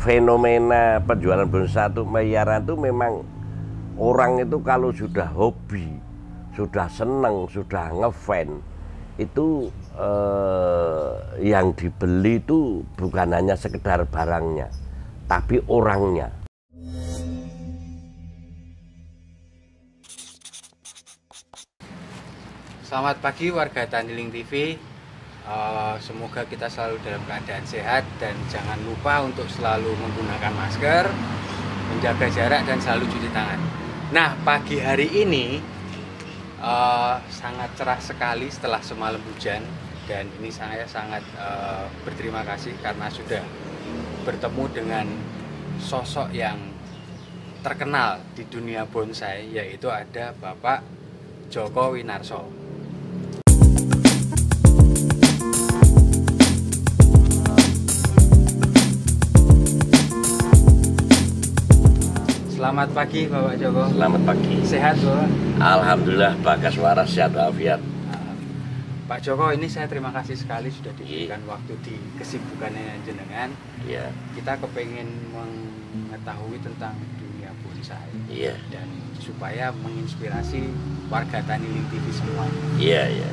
fenomena penjualan bonsai atau pemeliharaan itu memang orang itu kalau sudah hobi, sudah seneng, sudah ngefan, itu yang dibeli itu bukan hanya sekedar barangnya, tapi orangnya. Selamat pagi warga Taniling TV. Semoga kita selalu dalam keadaan sehat dan jangan lupa untuk selalu menggunakan masker, menjaga jarak dan selalu cuci tangan. Nah, pagi hari ini sangat cerah sekali setelah semalam hujan, dan ini saya sangat berterima kasih karena sudah bertemu dengan sosok yang terkenal di dunia bonsai, yaitu ada Bapak Joko Winarso. Selamat pagi Bapak Joko. Selamat pagi. Sehat Bapak? Alhamdulillah, bagas waras, sehat walafiat. Pak Joko, ini saya terima kasih sekali sudah diberikan waktu di kesibukannya jenengan. Iya. Kita kepengen mengetahui tentang dunia bonsai. Iya. Dan supaya menginspirasi warga Taniling TV semua. Iya, iya.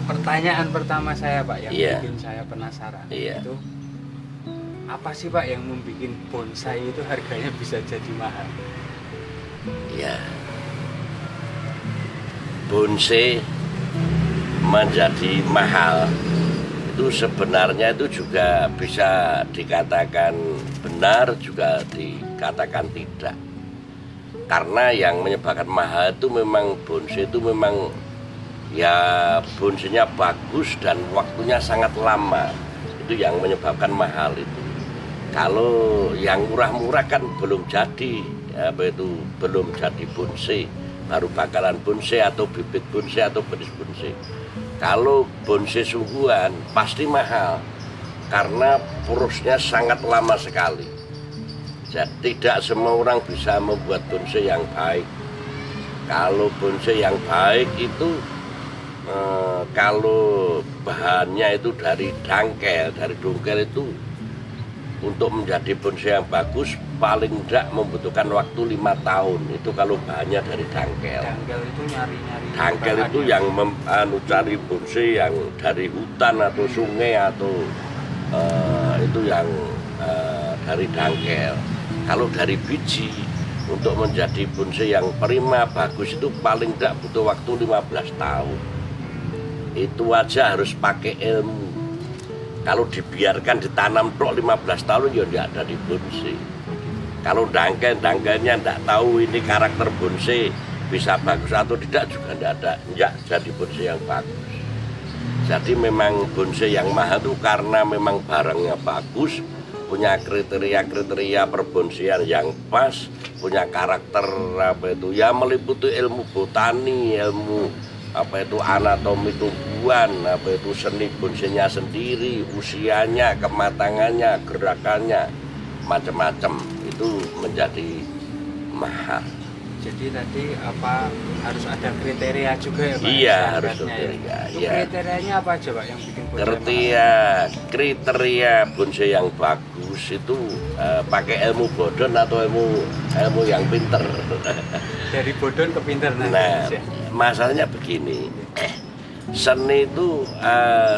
Pertanyaan pertama saya Pak yang Iya. bikin saya penasaran, Iya. itu apa sih Pak yang membuat bonsai itu harganya bisa jadi mahal? Ya, bonsai menjadi mahal itu sebenarnya itu juga bisa dikatakan benar, juga dikatakan tidak. Karena yang menyebabkan mahal itu memang bonsai itu memang ya bonsainya bagus dan waktunya sangat lama. Itu yang menyebabkan mahal itu. Kalau yang murah-murah kan belum jadi, belum jadi bonsai, baru bakalan bonsai atau bibit bonsai atau benih bonsai. Kalau bonsai sungguhan pasti mahal, karena prosesnya sangat lama sekali. Jadi tidak semua orang bisa membuat bonsai yang baik. Kalau bonsai yang baik itu kalau bahannya itu dari dongkel itu, untuk menjadi bonsai yang bagus paling tidak membutuhkan waktu 5 tahun. Itu kalau bahannya dari dangkel. Dangkel itu nyari-nyari. Dangkel itu yang cari bonsai yang dari hutan atau sungai atau itu yang dari dangkel. Kalau dari biji untuk menjadi bonsai yang prima bagus itu paling tidak butuh waktu 15 tahun. Itu aja harus pakai ilmu. Kalau dibiarkan ditanam tok 15 tahun ya tidak ada di bonsai. Kalau dangkelnya tidak tahu ini karakter bonsai bisa bagus atau tidak juga tidak jadi bonsai yang bagus. Jadi memang bonsai yang mahal itu karena memang barangnya bagus, punya kriteria perbonsaian yang pas, punya karakter ya meliputi ilmu botani, ilmu anatomi tumbuhan, seni bonsainya sendiri, usianya, kematangannya, gerakannya, macam-macam itu menjadi mahal. Jadi tadi harus ada kriteria juga ya Pak? Iya, harus kriteria. Ya. Kriterianya apa aja Pak yang bikin bonsai kriteria bonsai yang bagus itu pakai ilmu bodon atau ilmu yang pinter. Dari bodon ke pinter. Nah, masalahnya begini, seni itu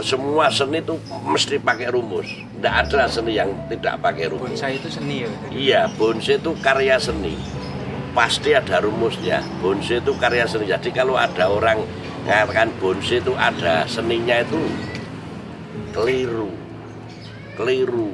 semua seni itu mesti pakai rumus. Tidak ada seni yang tidak pakai rumus. Bonsai itu seni ya? Iya, bonsai itu karya seni. Pasti ada rumusnya. Bonsai itu karya seni. Jadi kalau ada orang mengatakan bonsai itu ada seninya, itu keliru.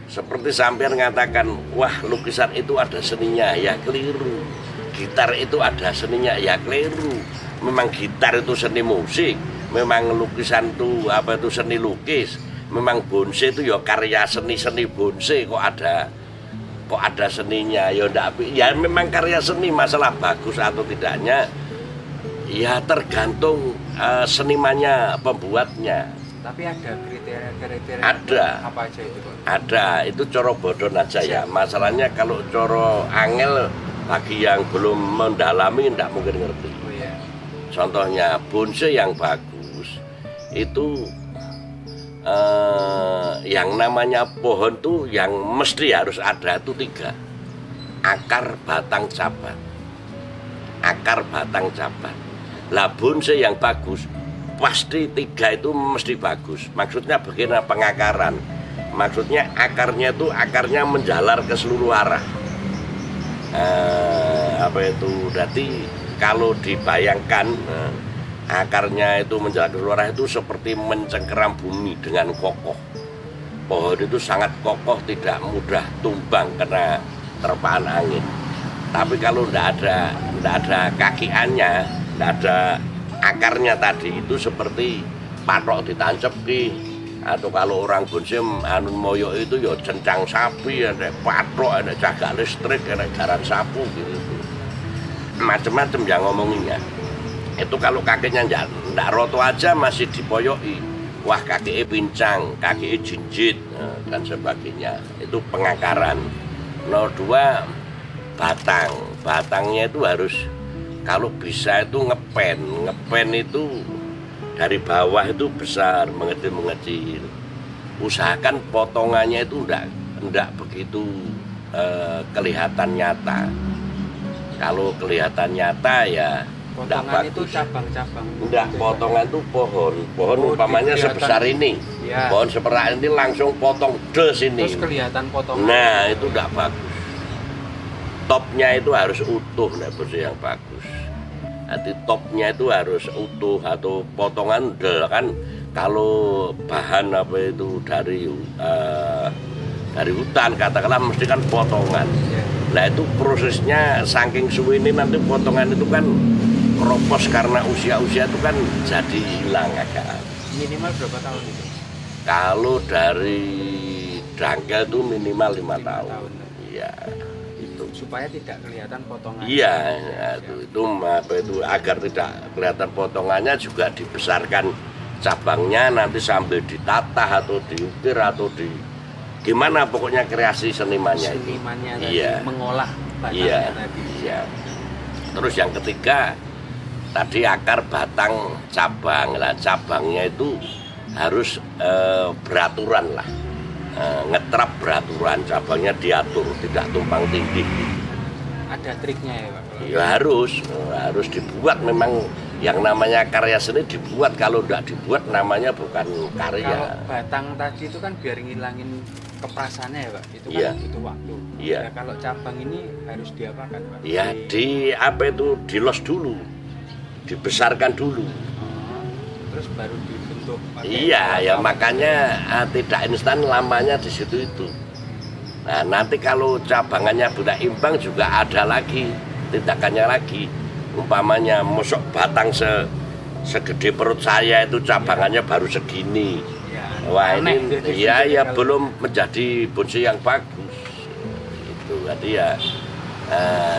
Seperti sampean mengatakan, wah lukisan itu ada seninya, ya keliru. Gitar itu ada seninya, ya keliru. Memang gitar itu seni musik, memang lukisan itu seni lukis, memang bonsai itu ya karya seni bonsai. Kok ada seninya? Ya memang karya seni. Masalah bagus atau tidaknya ya tergantung senimannya, pembuatnya. Tapi ada kriteria. Ada. Apa aja itu Pak? Ada, itu coro bodon aja ya. Masalahnya kalau coro angel, bagi yang belum mendalami tidak mungkin ngerti. Oh, iya. Contohnya bonsai yang bagus itu yang namanya pohon tuh yang mesti harus ada itu 3: akar, batang, cabang. Akar, batang, cabang. Lah bonsai yang bagus pasti 3 itu mesti bagus. Maksudnya bagaimana pengakaran? Maksudnya akarnya menjalar ke seluruh arah. Berarti kalau dibayangkan akarnya itu menjalar ke seluruh arah itu seperti mencengkeram bumi dengan kokoh. Pohon itu sangat kokoh, tidak mudah tumbang karena terpaan angin. Tapi kalau tidak ada kakiannya, tidak ada akarnya tadi, itu seperti patok ditancepki. Atau kalau orang bonsai moyo itu ya cencang sapi, ada patok, ada jaga listrik, ada jaran sapu gitu. Macam-macam yang ngomonginnya. Itu kalau kakinya tidak roto aja masih dipoyoi. Wah, kakinya pincang, kakinya jinjit, dan sebagainya. Itu pengakaran. Nomor 2, batang. Batangnya itu harus, kalau bisa itu ngepen. Ngepen itu dari bawah itu besar, mengecil-mengecil. Usahakan potongannya itu enggak begitu kelihatan nyata. Kalau kelihatan nyata ya potongan itu cabang-cabang. Enggak, potongan itu pohon. Pohon umpamanya sebesar ini. Ya. Pohon seperti ini langsung potong des ini. Terus kelihatan potongan. Nah, itu enggak bagus. Topnya itu harus utuh, bonsai yang bagus. Nanti topnya itu harus utuh atau potongan del kan. Kalau bahan dari hutan katakanlah mesti kan potongan. Nah itu prosesnya saking suwi ini nanti potongan itu kan keropos karena usia-usia itu kan jadi hilang agak. Minimal berapa tahun itu? Kalau dari dangkal itu minimal 5 tahun. Iya. Supaya tidak kelihatan potongan. Iya, itu agar tidak kelihatan potongannya juga dibesarkan cabangnya nanti sambil ditata atau diukir atau gimana pokoknya kreasi senimannya itu. Iya. Mengolah batangnya tadi. Iya. Terus yang ketiga tadi akar, batang, cabang. Lah cabangnya itu harus beraturan lah. Ngetrap beraturan, cabangnya diatur, tidak tumpang tindih. Ada triknya ya Pak? Ya harus dibuat, memang yang namanya karya seni dibuat, kalau tidak dibuat namanya bukan karya. Kalau batang tadi itu kan biar ngilangin keprasannya ya Pak, itu kan butuh waktu. Iya. Nah, kalau cabang ini harus diapakan Pak? Ya dilos dulu, dibesarkan dulu. Terus baru dibentuk. Iya, ya makanya tidak instan, lamanya di situ itu. Nah nanti kalau cabangannya tidak imbang juga ada lagi tindakannya lagi. Umpamanya mosok batang segede perut saya itu cabangannya baru segini. Wah ini ya belum menjadi bonsai yang bagus. Itu jadi ya.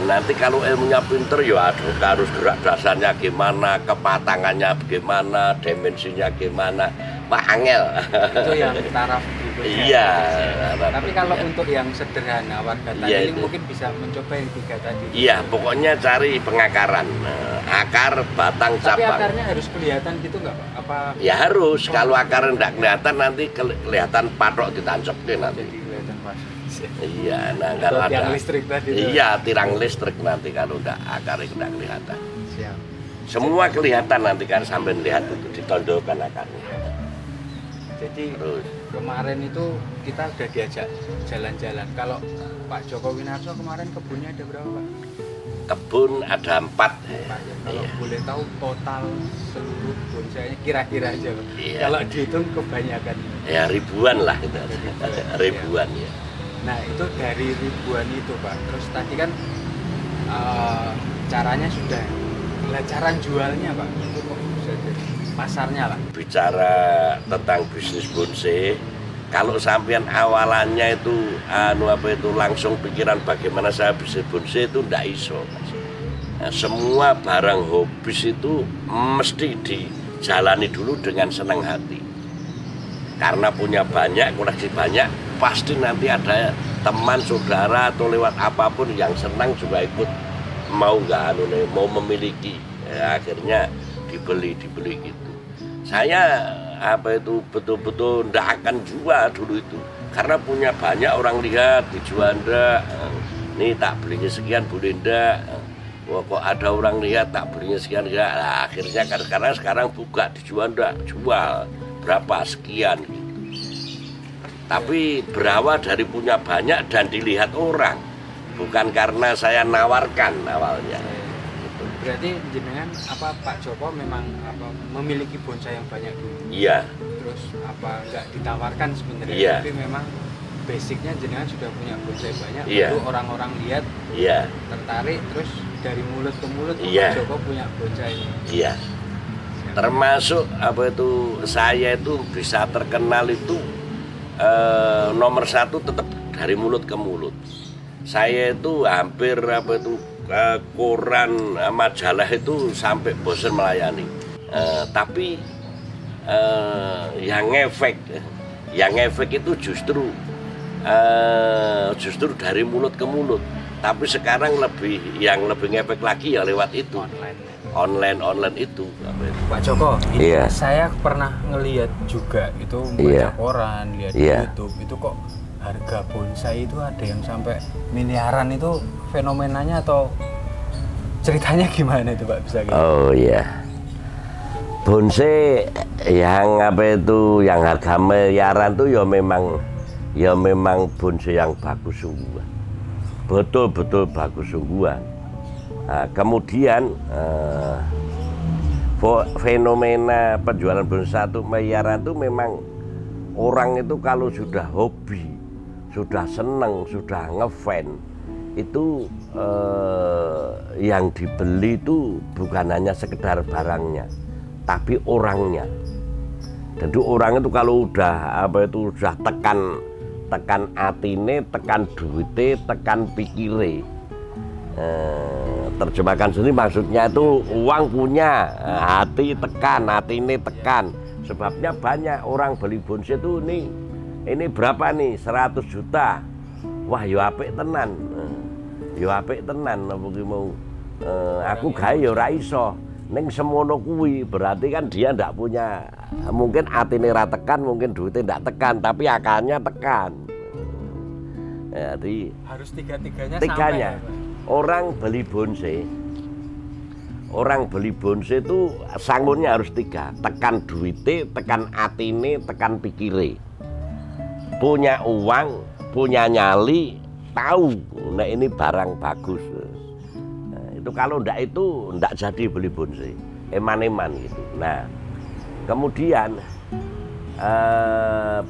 Nanti kalau ilmunya pinter ya harus gerak dasarnya gimana, kepatangannya bagaimana, dimensinya gimana, Pak angel. Itu yang taraf berikutnya. Iya. Tapi kalau untuk yang sederhana warga tadi ini mungkin bisa mencoba yang 3 tadi. Iya, pokoknya cari pengakaran, akar, batang, cabang. Tapi akarnya harus kelihatan gitu nggak Pak? Apa? Ya harus. Kalau akarnya nggak kelihatan nanti kelihatan patok ditancapin nanti. Jadi kelihatan pas. Iya, nah kalau ada tiang listrik tadi. Iya, tiang listrik nanti kalau udah akarnya tidak kelihatan. Siap. Semua kelihatan nanti kan sampai lihat itu ditondolkan akarnya. Jadi kemarin itu kita udah diajak jalan-jalan. Kalau Pak Joko Winarso kemarin kebunnya ada berapa Pak? Kebun ada 4. Kalau boleh tahu total seluruh bonsainya kira-kira aja Pak. Iya. Kalau dihitung kebanyakan. Ya ribuan lah itu. Ribuan ya. Nah itu dari ribuan itu Pak. Terus tadi kan caranya sudah. Lah cara jualnya Pak itu kok bisa jadi pasarnya lah. Bicara tentang bisnis bonsai, kalau sampean awalannya itu langsung pikiran bagaimana saya bisnis bonsai itu ndak iso. Nah, semua barang hobis itu mesti dijalani dulu dengan senang hati. Karena punya banyak, koleksi banyak, pasti nanti ada teman, saudara atau lewat apapun yang senang juga ikut mau memiliki. Ya, akhirnya dibeli gitu. Saya apa itu betul-betul ndak akan jual dulu itu, karena punya banyak orang lihat dijual ndak, nih tak belinya sekian boleh ndak, wah kok ada orang lihat tak belinya sekian enggak, nah, akhirnya karena sekarang buka dijual ndak, jual berapa sekian gitu. Tapi berawal dari punya banyak dan dilihat orang, bukan karena saya nawarkan awalnya. Berarti jenengan apa Pak Joko memang apa memiliki bonsai yang banyak dulu? Iya. Terus apa nggak ditawarkan sebenarnya? Iya. Tapi memang basicnya jenengan sudah punya bonsai banyak. Iya. Lalu orang-orang lihat, Iya. tertarik, terus dari mulut ke mulut Iya. Pak Joko punya bonsai. Iya. Termasuk apa itu saya itu bisa terkenal itu nomor satu tetap dari mulut ke mulut. Saya itu hampir apa itu koran majalah itu sampai bosan melayani, tapi yang efek itu justru dari mulut ke mulut. Tapi sekarang yang lebih ngefek lagi ya lewat itu online itu. Pak Joko, ini Iya. saya pernah ngelihat juga itu baca Iya. koran, lihat Iya. di YouTube itu kok harga bonsai itu ada yang sampai miliaran. Itu fenomenanya atau ceritanya gimana itu Pak, bisa gitu? Oh iya, bonsai yang apa itu yang harga miliaran tuh ya memang bonsai yang bagus sungguhan, betul-betul bagus sungguhan. Nah, kemudian fenomena penjualan bonsai 1 miliaran itu memang orang itu kalau sudah hobi, sudah seneng, sudah ngefans, itu yang dibeli itu bukan hanya sekedar barangnya, tapi orangnya. Jadi orang itu kalau udah apa itu sudah tekan atine, tekan duite, tekan pikire. Terjemahkan sendiri maksudnya itu uang punya, hati tekan, atine tekan. Sebabnya banyak orang beli bonsai itu ini berapa nih, 100 juta. Wah, yo apik tenan. Yo apik tenan apa ki mau. Aku gawe yo ora iso. Ning semono kuwi berarti kan dia ndak punya, mungkin atine ra tekan, mungkin duitnya ndak tekan, tapi akalnya tekan. Jadi Harus tiganya tiganya. sampai, ya, Pak? Orang beli bonsai itu sanggulnya harus 3, tekan duite, tekan atine, tekan pikire. Punya uang, punya nyali, tahu nah ini barang bagus. Nah, itu kalau ndak itu ndak jadi beli bonsai, eman-eman gitu. Nah, kemudian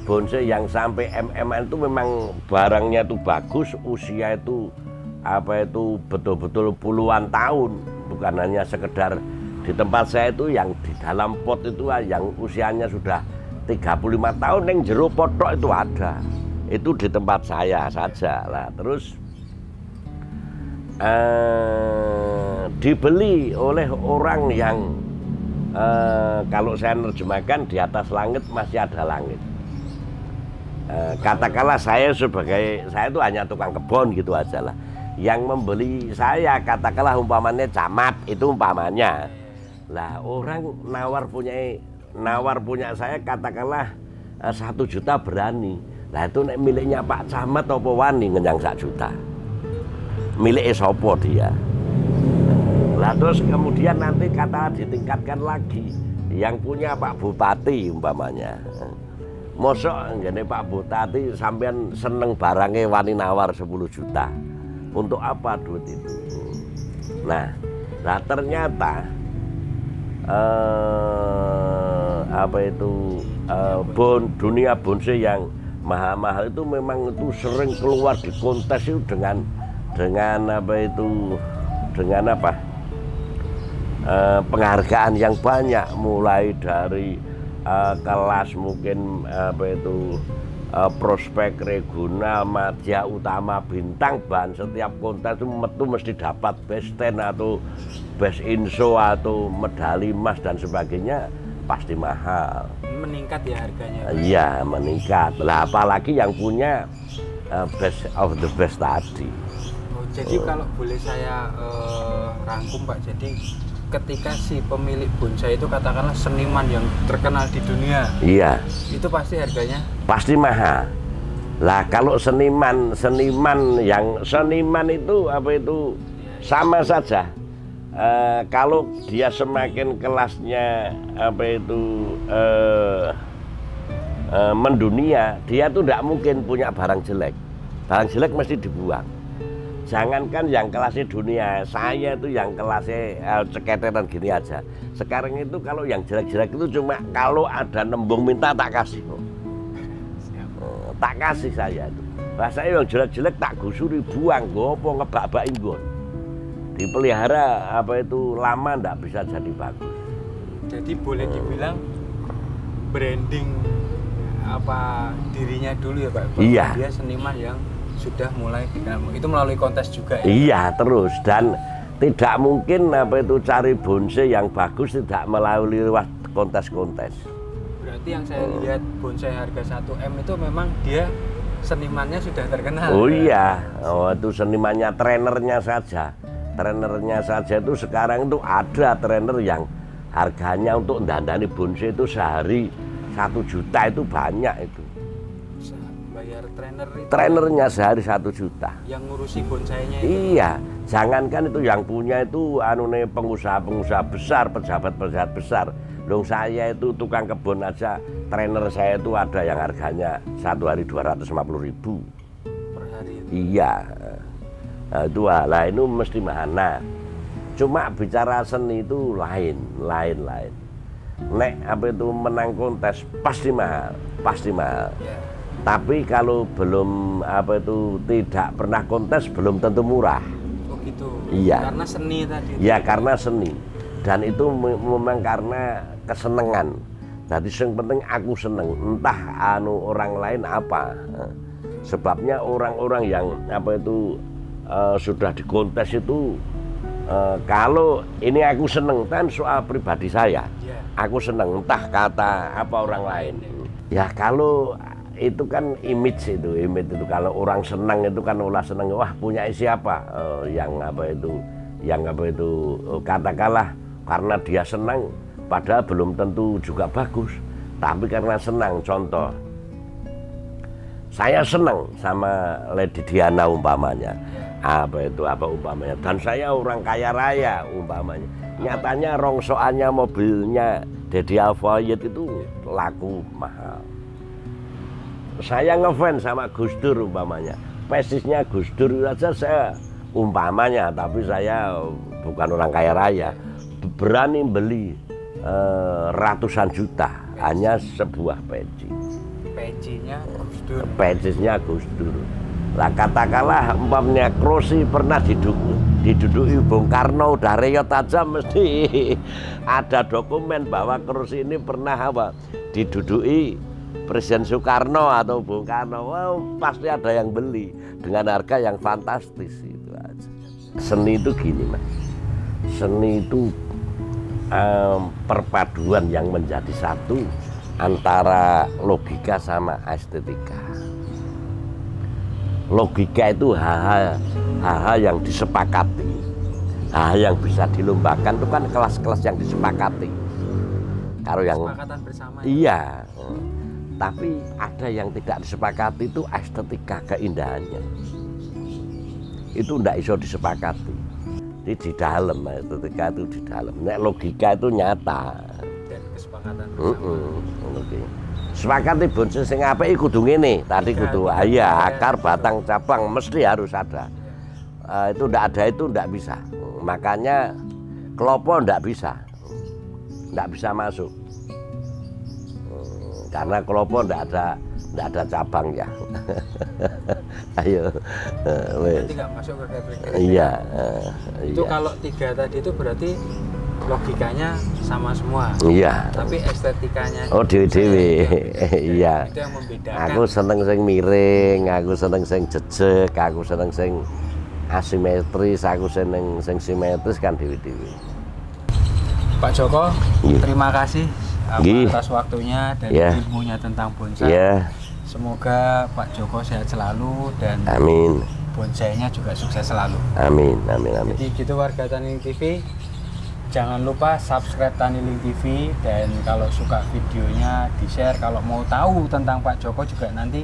bonsai yang sampai MM itu memang barangnya itu bagus, usia itu apa itu betul-betul puluhan tahun, bukan hanya sekedar di tempat saya itu yang di dalam pot itu yang usianya sudah 35 tahun yang jero potok itu ada. Itu di tempat saya saja lah. Terus dibeli oleh orang yang kalau saya nerjemahkan di atas langit masih ada langit. Katakanlah saya itu hanya tukang kebun gitu aja lah. Yang membeli saya katakanlah umpamanya camat itu umpamanya. Lah orang nawar punya saya katakanlah 1 juta berani. Lah itu miliknya Pak Camat apa wani ngenyang 1 juta. Miliknya sopo dia. Lah terus kemudian nanti kata ditingkatkan lagi. Yang punya Pak Bupati umpamanya. Mosok ngene Pak Bupati sampean seneng barangnya wani nawar 10 juta. Untuk apa duit itu? Nah ternyata apa itu dunia bonsai yang mahal-mahal itu memang itu sering keluar di kontes itu dengan penghargaan yang banyak, mulai dari kelas mungkin prospek regional, madya, utama, bintang, bahan setiap kontes itu mesti dapat best 10 atau best inso atau medali emas dan sebagainya, pasti mahal. Meningkat ya harganya? Iya, meningkat. Lah apalagi yang punya best of the best tadi. Jadi kalau boleh saya rangkum Pak, jadi ketika si pemilik bonsai itu katakanlah seniman yang terkenal di dunia, iya, itu pasti harganya pasti mahal. Lah kalau seniman itu apa itu sama saja. Kalau dia semakin kelasnya apa itu mendunia, dia tuh tidak mungkin punya barang jelek. Barang jelek mesti dibuang. Jangankan yang kelasnya dunia, saya itu yang kelasnya ceketetan gini aja. Sekarang itu kalau yang jelek-jelek itu cuma kalau ada nembung minta tak kasih kok. Tak kasih saya itu. Saya yang jelek-jelek tak gusuri buang, gopo ngebak-bakin gon. Dipelihara apa itu lama ndak bisa jadi bagus. Jadi boleh dibilang branding apa dirinya dulu ya Pak? Iya. Dia seniman yang sudah mulai itu melalui kontes juga ya? Iya terus, dan tidak mungkin apa itu cari bonsai yang bagus tidak melalui kontes-kontes. Berarti yang saya lihat bonsai harga 1M itu memang dia senimannya sudah terkenal. Oh iya, itu senimannya, trenernya saja itu sekarang itu ada trainer yang harganya untuk dandani bonsai itu sehari 1 juta, itu banyak itu. Bayar trainer itu trainernya sehari 1 juta. Yang ngurusi bonsainya itu. Iya, jangankan itu yang punya itu pengusaha-pengusaha besar, pejabat-pejabat besar. Loh saya itu tukang kebun aja, trainer saya itu ada yang harganya satu hari 250.000 per hari itu. Iya, nah, itu lah itu mesti mana. Cuma bicara seni itu lain. Nek apa itu menang kontes pasti mahal. Ya. Tapi kalau belum apa itu tidak pernah kontes belum tentu murah. Oh gitu. Iya. Karena seni tadi. Ya karena seni. Dan itu memang karena kesenangan. Jadi yang penting aku seneng, entah orang lain apa. Sebabnya orang-orang yang apa itu sudah di kontes itu kalau ini aku seneng, kan soal pribadi saya. Yeah. Aku seneng, entah kata apa orang lain. Ya kalau itu kan image itu kalau orang senang itu kan ulah senang, wah punya siapa yang apa itu katakanlah karena dia senang, padahal belum tentu juga bagus, tapi karena senang. Contoh, saya senang sama Lady Diana umpamanya, apa umpamanya, dan saya orang kaya raya umpamanya, nyatanya rongsoannya mobilnya Dedi Alfayet itu laku mahal. Saya ngefans sama Gus Dur umpamanya, pesisnya Gus Dur saja saya umpamanya, tapi saya bukan orang kaya raya, berani beli ratusan juta hanya sebuah peci. Pecinya Gus Dur. Pecisnya Gus Dur. Lah katakanlah umpamanya Krosi pernah diduduki Bung Karno, udah reyot aja mesti ada dokumen bahwa Krosi ini pernah apa diduduki Presiden Soekarno atau Bung Karno. Wow, pasti ada yang beli dengan harga yang fantastis itu aja. Seni itu gini Mas, seni itu perpaduan yang menjadi satu antara logika sama estetika. Logika itu hal-hal yang disepakati, hal yang bisa dilombakan itu kan kelas-kelas yang disepakati. Kalau yang kesepakatan bersama. Iya. Tapi ada yang tidak disepakati itu estetika, keindahannya. Itu tidak iso disepakati. Di dalam, estetika itu di dalam. Nek logika itu nyata. Dan kesepakatan bersama. Okay. Sepakati bonsai sing apik kudu ngene, tadi kudu akar, batang, cabang mesti harus ada. Itu ndak ada itu ndak bisa. Makanya kelopo ndak bisa masuk. Karena kelopo ndak ada cabang ya. Ayo. Berarti nggak masuk ke kategori. Iya. Itu kalau 3 tadi itu berarti logikanya sama semua. Iya. Tapi estetikanya. Oh dewi-dewi. Iya. Itu yang membedakan. Aku seneng sing miring, aku seneng sing jejeg, aku seneng sing asimetris, aku seneng sing simetris kan dewi-dewi. Pak Joko, terima kasih atas waktunya dan ilmunya tentang bonsai. Semoga Pak Joko sehat selalu dan amin. Bonsainya juga sukses selalu. Amin. Jadi gitu warga Taning TV, Jangan lupa subscribe Taniling TV, dan kalau suka videonya di-share. Kalau mau tahu tentang Pak Joko juga nanti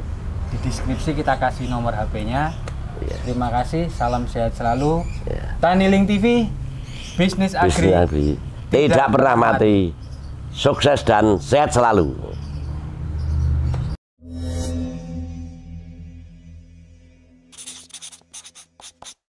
di deskripsi kita kasih nomor HP-nya. Terima kasih, salam sehat selalu. Taniling TV, bisnis agri tidak pernah mati. Sukses dan sehat selalu.